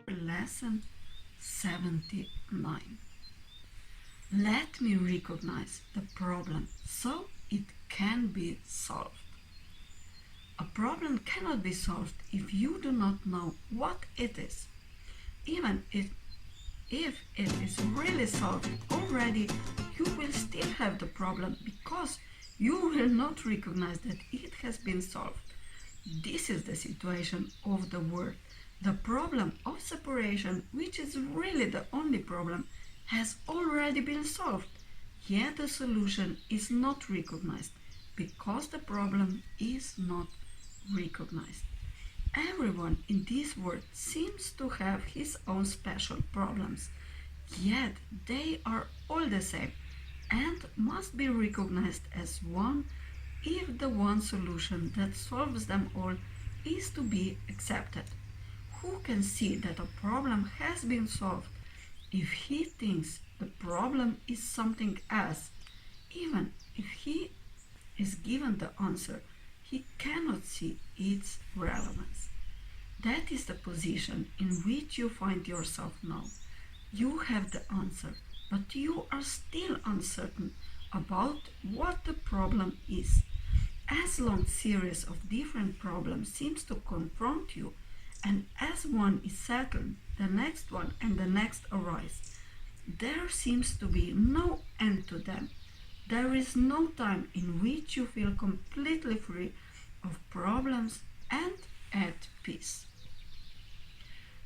Lesson 79. Let me recognize the problem so it can be solved. A problem cannot be solved if you do not know what it is. Even if it is really solved already, you will still have the problem because you will not recognize that it has been solved. This is the situation of the world. The problem of separation, which is really the only problem, has already been solved, yet the solution is not recognized because the problem is not recognized. Everyone in this world seems to have his own special problems, yet they are all the same and must be recognized as one if the one solution that solves them all is to be accepted. Who can see that a problem has been solved if he thinks the problem is something else? Even if he is given the answer, he cannot see its relevance. That is the position in which you find yourself now. You have the answer, but you are still uncertain about what the problem is. As long series of different problems seems to confront you, and as one is settled, the next one and the next arise. There seems to be no end to them. There is no time in which you feel completely free of problems and at peace.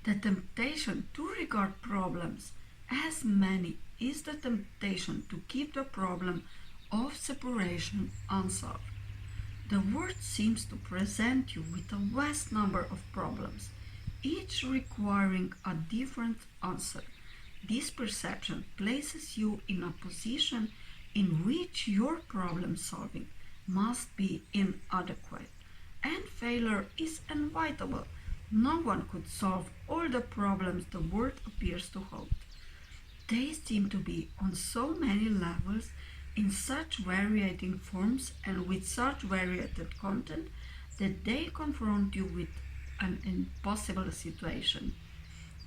The temptation to regard problems as many is the temptation to keep the problem of separation unsolved. The world seems to present you with a vast number of problems, each requiring a different answer. This perception places you in a position in which your problem solving must be inadequate, and failure is inevitable. No one could solve all the problems the world appears to hold. They seem to be on so many levels, in such varying forms and with such varied content that they confront you with an impossible situation.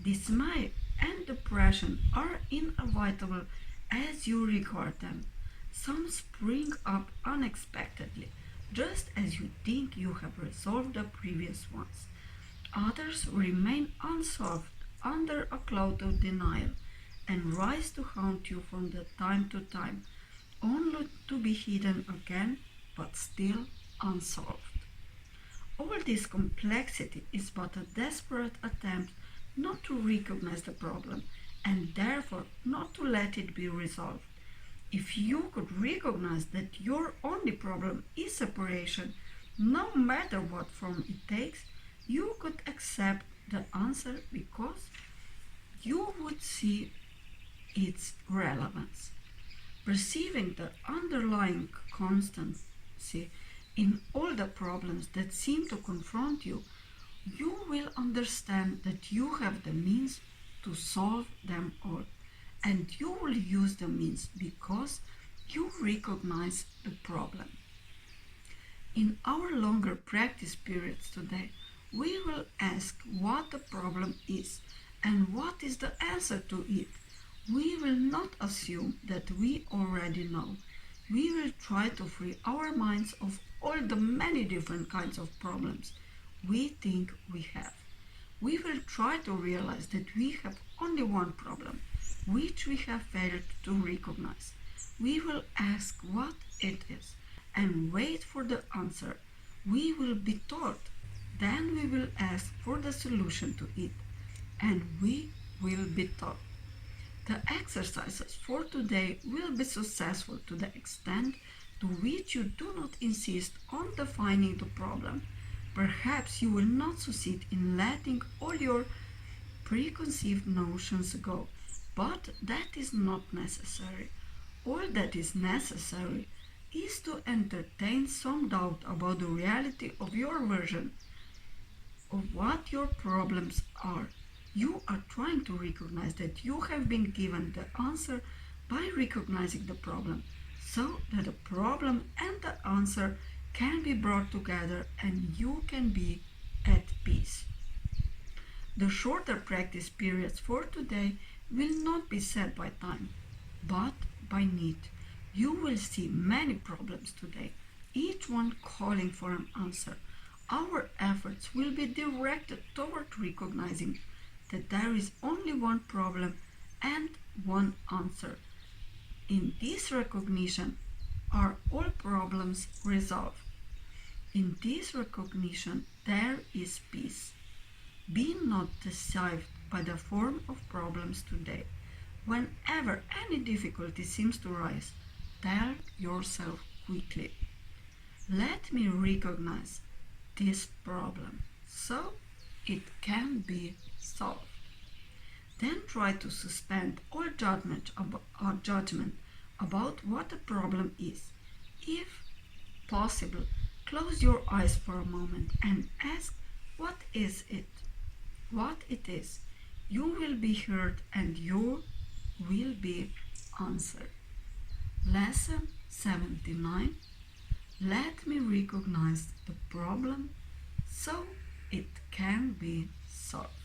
Dismay and depression are inevitable as you regard them. Some spring up unexpectedly, just as you think you have resolved the previous ones. Others remain unsolved under a cloud of denial and rise to haunt you from the time to time, only to be hidden again, but still unsolved. All this complexity is but a desperate attempt not to recognize the problem and therefore not to let it be resolved. If you could recognize that your only problem is separation, no matter what form it takes, you could accept the answer because you would see its relevance. Perceiving the underlying constancy in all the problems that seem to confront you, you will understand that you have the means to solve them all, and you will use the means because you recognize the problem. In our longer practice periods today, we will ask what the problem is and what is the answer to it. We will not assume that we already know. We will try to free our minds of all the many different kinds of problems we think we have. We will try to realize that we have only one problem, which we have failed to recognize. We will ask what it is and wait for the answer. We will be taught. Then we will ask for the solution to it, and we will be taught. The exercises for today will be successful to the extent to which you do not insist on defining the problem. Perhaps you will not succeed in letting all your preconceived notions go, but that is not necessary. All that is necessary is to entertain some doubt about the reality of your version of what your problems are. You are trying to recognize that you have been given the answer by recognizing the problem. so that the problem and the answer can be brought together and you can be at peace. The shorter practice periods for today will not be set by time, but by need. You will see many problems today, each one calling for an answer. Our efforts will be directed toward recognizing that there is only one problem and one answer. In this recognition are all problems resolved. In this recognition there is peace. Be not deceived by the form of problems today. Whenever any difficulty seems to rise, tell yourself quickly, let me recognize this problem so it can be solved. Then try to suspend all judgment about what the problem is. If possible, close your eyes for a moment and ask what is it? What it is. You will be heard and you will be answered. Lesson 79. Let me recognize the problem so it can be solved.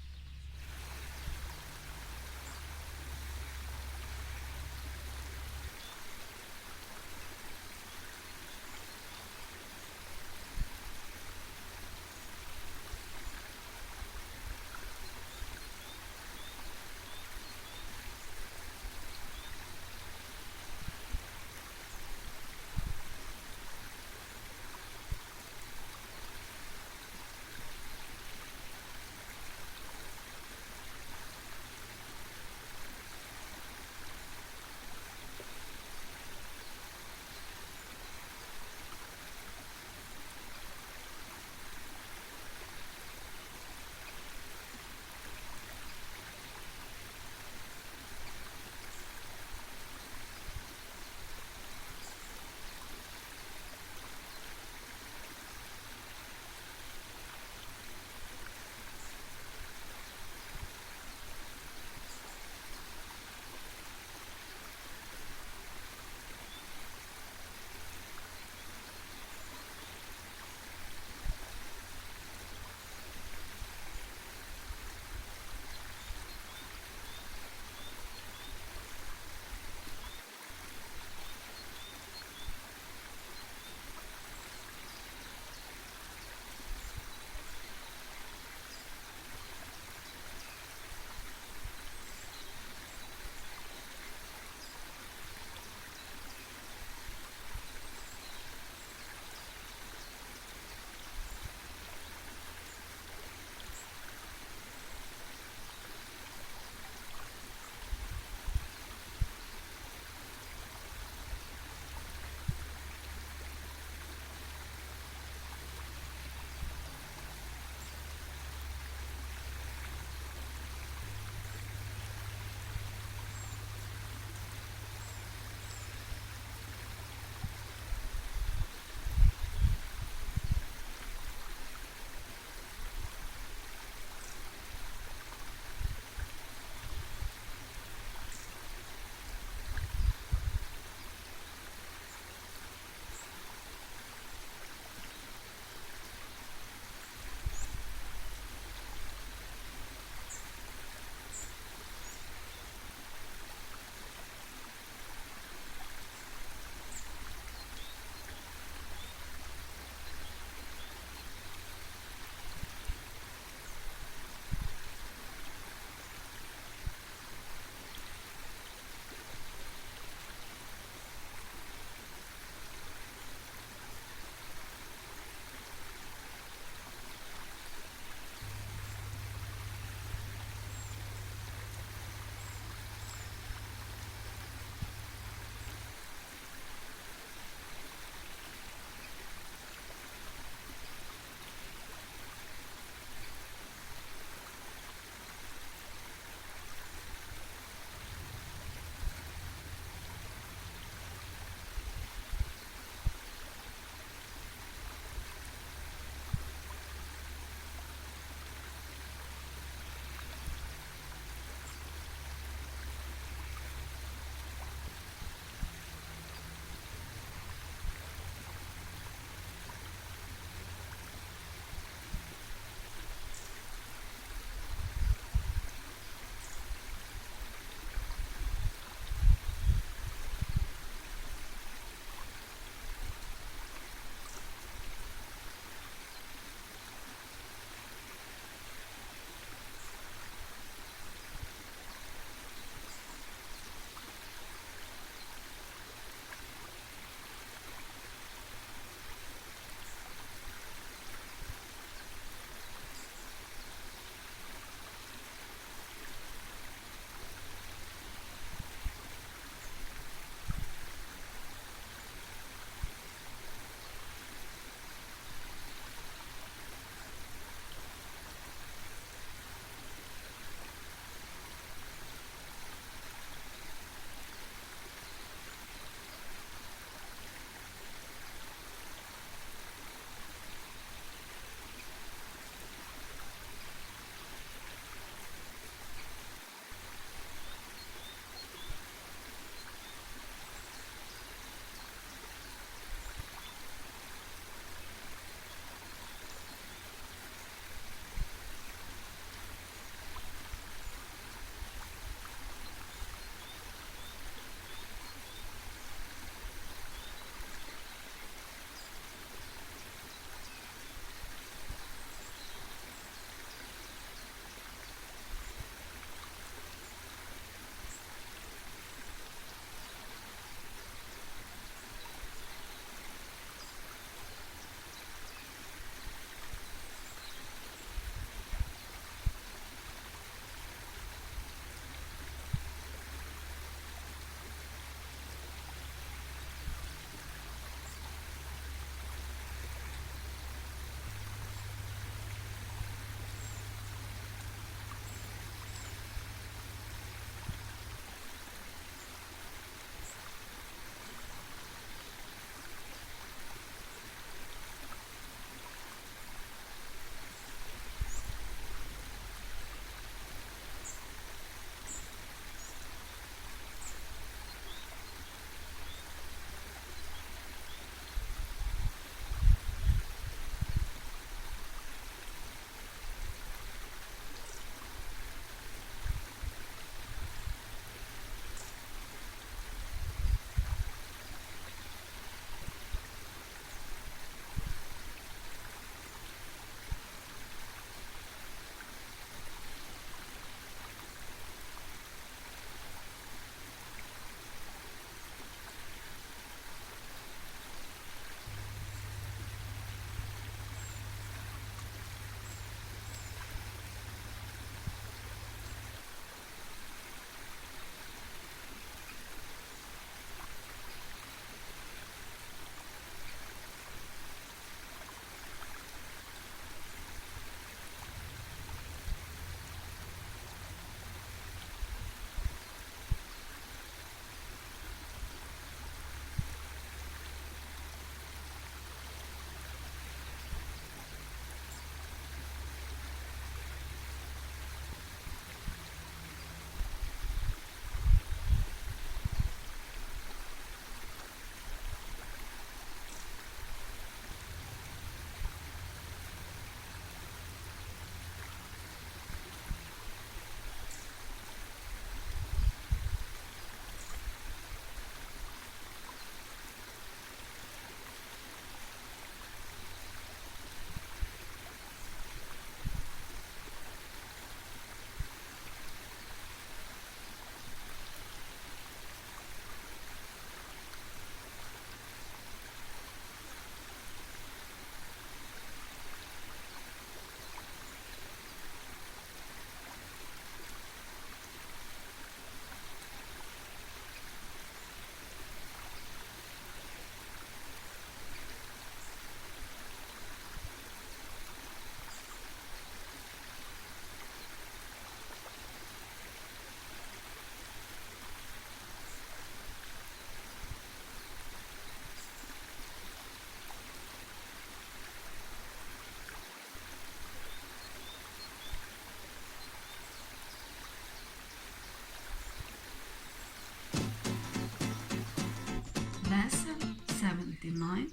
29.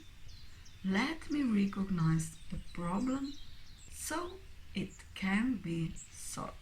Let me recognize the problem so it can be solved.